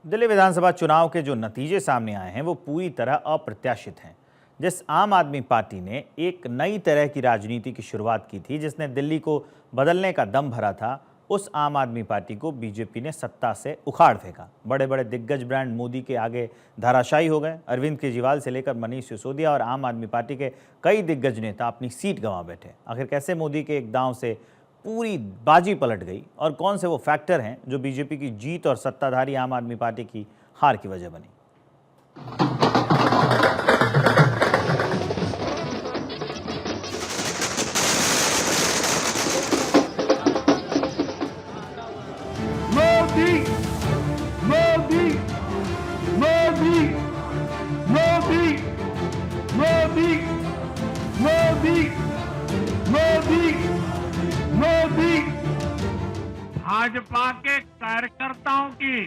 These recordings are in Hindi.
दिल्ली विधानसभा चुनाव के जो नतीजे सामने आए हैं वो पूरी तरह अप्रत्याशित हैं। जिस आम आदमी पार्टी ने एक नई तरह की राजनीति की शुरुआत की थी, जिसने दिल्ली को बदलने का दम भरा था, उस आम आदमी पार्टी को बीजेपी ने सत्ता से उखाड़ फेंका। बड़े बड़े दिग्गज ब्रांड मोदी के आगे धराशायी हो गए। अरविंद केजरीवाल से लेकर मनीष सिसोदिया और आम आदमी पार्टी के कई दिग्गज नेता अपनी सीट गंवा बैठे। आखिर कैसे मोदी के एक दांव से पूरी बाजी पलट गई और कौन से वो फैक्टर हैं जो बीजेपी की जीत और सत्ताधारी आम आदमी पार्टी की हार की वजह बनी? मोदी मोदी मोदी मोदी मोदी मोदी मोदी मोदी। भाजपा के कार्यकर्ताओं की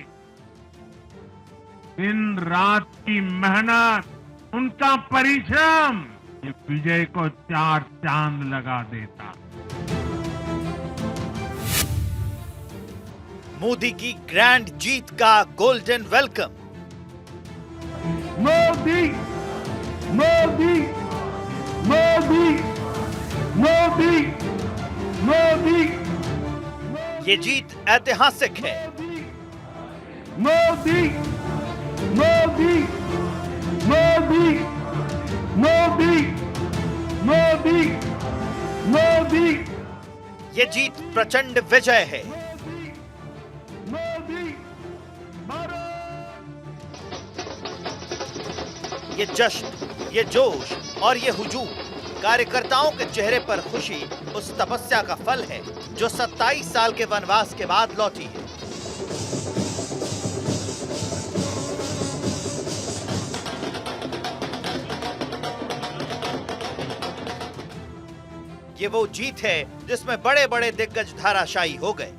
दिन रात की मेहनत, उनका परिश्रम, ये विजय को चार चांद लगा देता। मोदी की ग्रैंड जीत का गोल्डन वेलकम। मोदी मोदी मोदी मोदी मोदी। ये जीत ऐतिहासिक है। मोदी मोदी मोदी मोदी मोदी मोदी। ये जीत प्रचंड विजय है। मोदी ये जश्न, ये जोश और ये हुजूम, कार्यकर्ताओं के चेहरे पर खुशी उस तपस्या का फल है जो 27 साल के वनवास के बाद लौटी है। ये वो जीत है जिसमें बड़े बड़े दिग्गज धराशायी हो गए।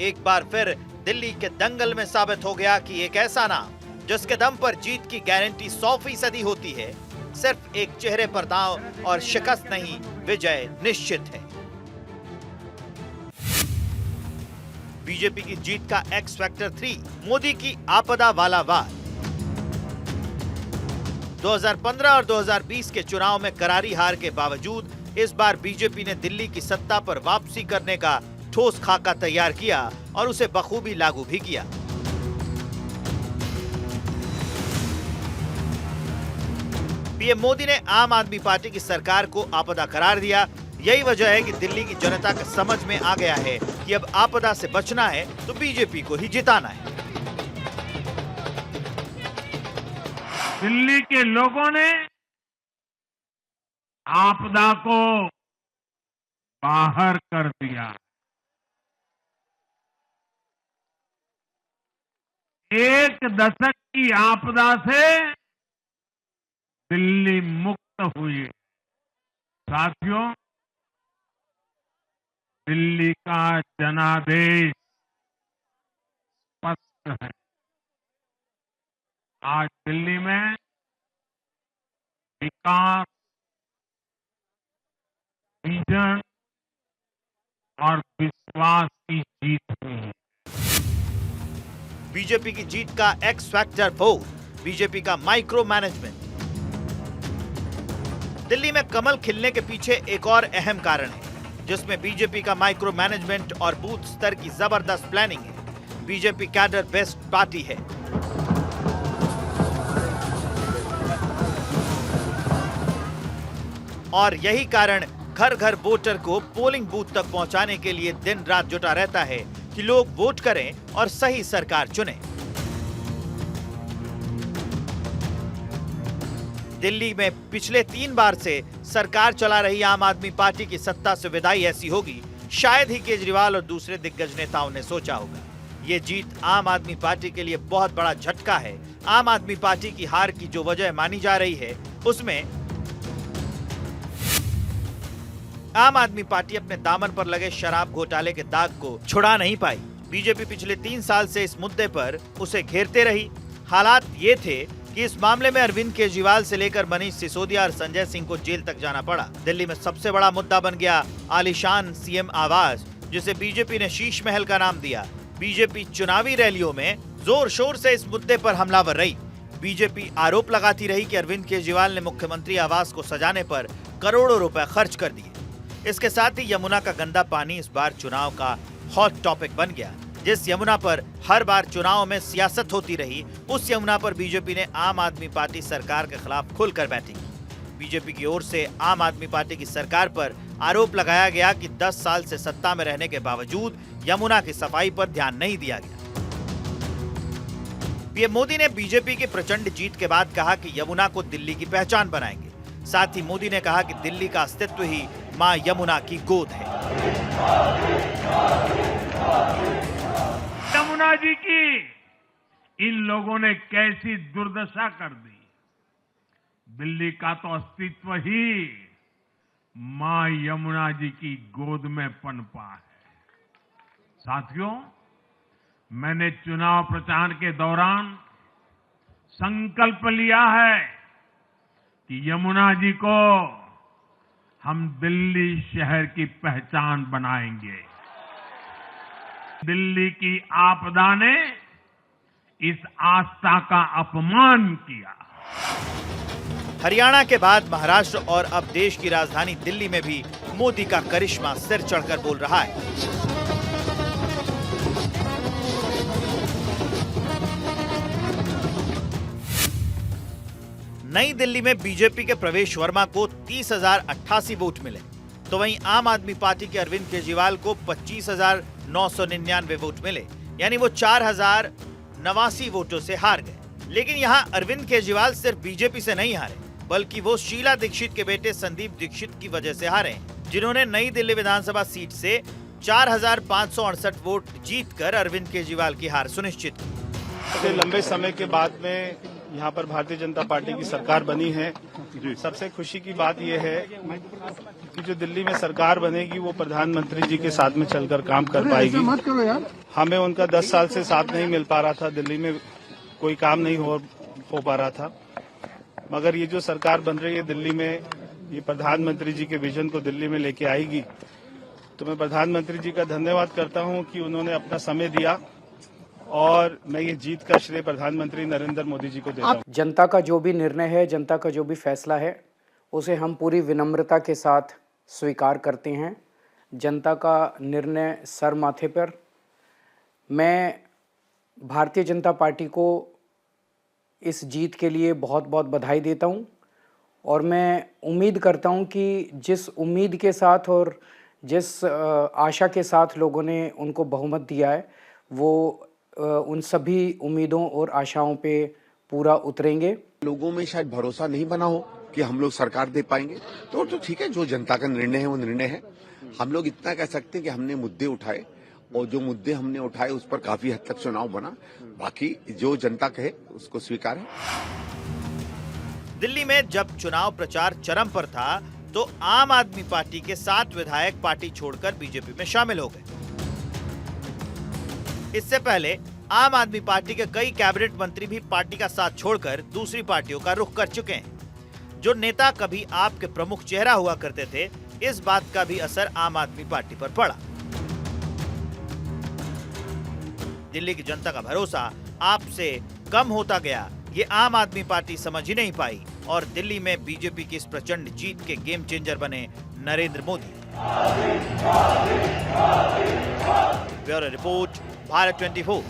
एक बार फिर दिल्ली के दंगल में साबित हो गया कि एक ऐसा नाम जिसके दम पर जीत की गारंटी 100% होती है, सिर्फ एक चेहरे पर दांव और शिकस्त नहीं, विजय निश्चित है। बीजेपी की जीत का एक्स फैक्टर 3, मोदी की आपदा वाला वार। 2015 और 2020 के चुनाव में करारी हार के बावजूद इस बार बीजेपी ने दिल्ली की सत्ता पर वापसी करने का ठोस खाका तैयार किया और उसे बखूबी लागू भी किया। पीएम मोदी ने आम आदमी पार्टी की सरकार को आपदा करार दिया। यही वजह है कि दिल्ली की जनता को समझ में आ गया है कि अब आपदा से बचना है तो बीजेपी को ही जिताना है। दिल्ली के लोगों ने आपदा को बाहर कर दिया। एक दशक की आपदा से दिल्ली मुक्त हुई। साथियों, दिल्ली का जनादेश स्पष्ट है। आज दिल्ली में विकास, विजन और विश्वास की जीत हुई है। बीजेपी की जीत का एक्स फैक्टर 4, बीजेपी का माइक्रो मैनेजमेंट। दिल्ली में कमल खिलने के पीछे एक और अहम कारण है, जिसमें बीजेपी का माइक्रो मैनेजमेंट और बूथ स्तर की जबरदस्त प्लानिंग है। बीजेपी कैडर बेस्ड पार्टी है। और यही कारण घर घर वोटर को पोलिंग बूथ तक पहुंचाने के लिए दिन रात जुटा रहता है कि लोग वोट करें और सही सरकार चुनें। दिल्ली में पिछले 3 बार से सरकार चला रही आम आदमी पार्टी की सत्ता से विदाई ऐसी होगी, शायद ही केजरीवाल और दूसरे दिग्गज नेताओं ने सोचा होगा। ये जीत आम आदमी पार्टी के लिए बहुत बड़ा झटका है। आम आदमी पार्टी की हार की जो वजह मानी जा रही है, उसमें आम आदमी पार्टी अपने दामन पर लगे शराब घोटाले के दाग को छुड़ा नहीं पाई। बीजेपी पिछले 3 साल से इस मुद्दे पर उसे घेरते रही। हालात ये थे कि इस मामले में अरविंद केजरीवाल से लेकर मनीष सिसोदिया और संजय सिंह को जेल तक जाना पड़ा। दिल्ली में सबसे बड़ा मुद्दा बन गया आलीशान सीएम आवास, जिसे बीजेपी ने शीश महल का नाम दिया। बीजेपी चुनावी रैलियों में जोर शोर से इस मुद्दे पर हमलावर रही। बीजेपी आरोप लगाती रही कि अरविंद केजरीवाल ने मुख्यमंत्री आवास को सजाने पर करोड़ों रुपए खर्च कर दिए। इसके साथ ही यमुना का गंदा पानी इस बार चुनाव का हॉट टॉपिक बन गया। जिस यमुना पर हर बार चुनाव में सियासत होती रही, उस यमुना पर बीजेपी ने आम आदमी पार्टी सरकार के खिलाफ खुलकर बैटिंग की। बीजेपी की ओर से आम आदमी पार्टी की सरकार पर आरोप लगाया गया कि 10 साल से सत्ता में रहने के बावजूद यमुना की सफाई पर ध्यान नहीं दिया गया। पीएम मोदी ने बीजेपी की प्रचंड जीत के बाद कहा कि यमुना को दिल्ली की पहचान बनाएंगे। साथ ही मोदी ने कहा कि दिल्ली का अस्तित्व ही मां यमुना की गोद है। यमुना जी की इन लोगों ने कैसी दुर्दशा कर दी। दिल्ली का तो अस्तित्व ही मां यमुना जी की गोद में पनपा है। साथियों, मैंने चुनाव प्रचार के दौरान संकल्प लिया है कि यमुना जी को हम दिल्ली शहर की पहचान बनाएंगे। दिल्ली की आपदा ने इस आस्था का अपमान किया। हरियाणा के बाद महाराष्ट्र और अब देश की राजधानी दिल्ली में भी मोदी का करिश्मा सिर चढ़कर बोल रहा है। नई दिल्ली में बीजेपी के प्रवेश वर्मा को 30,088 वोट मिले, तो वहीं आम आदमी पार्टी के अरविंद केजरीवाल को 25,999 वोट मिले, यानी वो 4,089 वोटों से हार गए। लेकिन यहां अरविंद केजरीवाल सिर्फ बीजेपी से नहीं हारे, बल्कि वो शीला दीक्षित के बेटे संदीप दीक्षित की वजह से हारे, जिन्होंने नई दिल्ली विधानसभा सीट से 4,568 वोट जीतकर अरविंद केजरीवाल की हार सुनिश्चित की। लंबे समय के बाद में यहाँ पर भारतीय जनता पार्टी की सरकार बनी है। सबसे खुशी की बात यह है कि जो दिल्ली में सरकार बनेगी वो प्रधानमंत्री जी के साथ में चलकर काम कर पाएगी। हमें उनका 10 साल से साथ नहीं मिल पा रहा था, दिल्ली में कोई काम नहीं हो पा रहा था, मगर ये जो सरकार बन रही है दिल्ली में, ये प्रधानमंत्री जी के विजन को दिल्ली में लेके आएगी। तो मैं प्रधानमंत्री जी का धन्यवाद करता हूँ कि उन्होंने अपना समय दिया और मैं ये जीत का श्रेय प्रधानमंत्री नरेंद्र मोदी जी को देता हूँ। जनता का जो भी निर्णय है, जनता का जो भी फैसला है, उसे हम पूरी विनम्रता के साथ स्वीकार करते हैं। जनता का निर्णय सर माथे पर। मैं भारतीय जनता पार्टी को इस जीत के लिए बहुत बहुत बधाई देता हूं और मैं उम्मीद करता हूं कि जिस उम्मीद के साथ और जिस आशा के साथ लोगों ने उनको बहुमत दिया है, वो उन सभी उम्मीदों और आशाओं पे पूरा उतरेंगे। लोगों में शायद भरोसा नहीं बना हो कि हम लोग सरकार दे पाएंगे, तो ठीक है, जो जनता का निर्णय है वो निर्णय है। हम लोग इतना कह सकते हैं कि हमने मुद्दे उठाए और जो मुद्दे हमने उठाए उस पर काफी हद तक चुनाव बना। बाकी जो जनता कहे उसको स्वीकार है। दिल्ली में जब चुनाव प्रचार चरम पर था, तो आम आदमी पार्टी के 7 विधायक पार्टी छोड़कर बीजेपी में शामिल हो गए। इससे पहले आम आदमी पार्टी के कई कैबिनेट मंत्री भी पार्टी का साथ छोड़कर दूसरी पार्टियों का रुख कर चुके हैं। जो नेता कभी आपके प्रमुख चेहरा हुआ करते थे, इस बात का भी असर आम आदमी पार्टी पर पड़ा। दिल्ली की जनता का भरोसा आपसे कम होता गया, ये आम आदमी पार्टी समझ ही नहीं पाई और दिल्ली में बीजेपी की इस प्रचंड जीत के गेम चेंजर बने नरेंद्र मोदी। Bureau report, Bharat 24।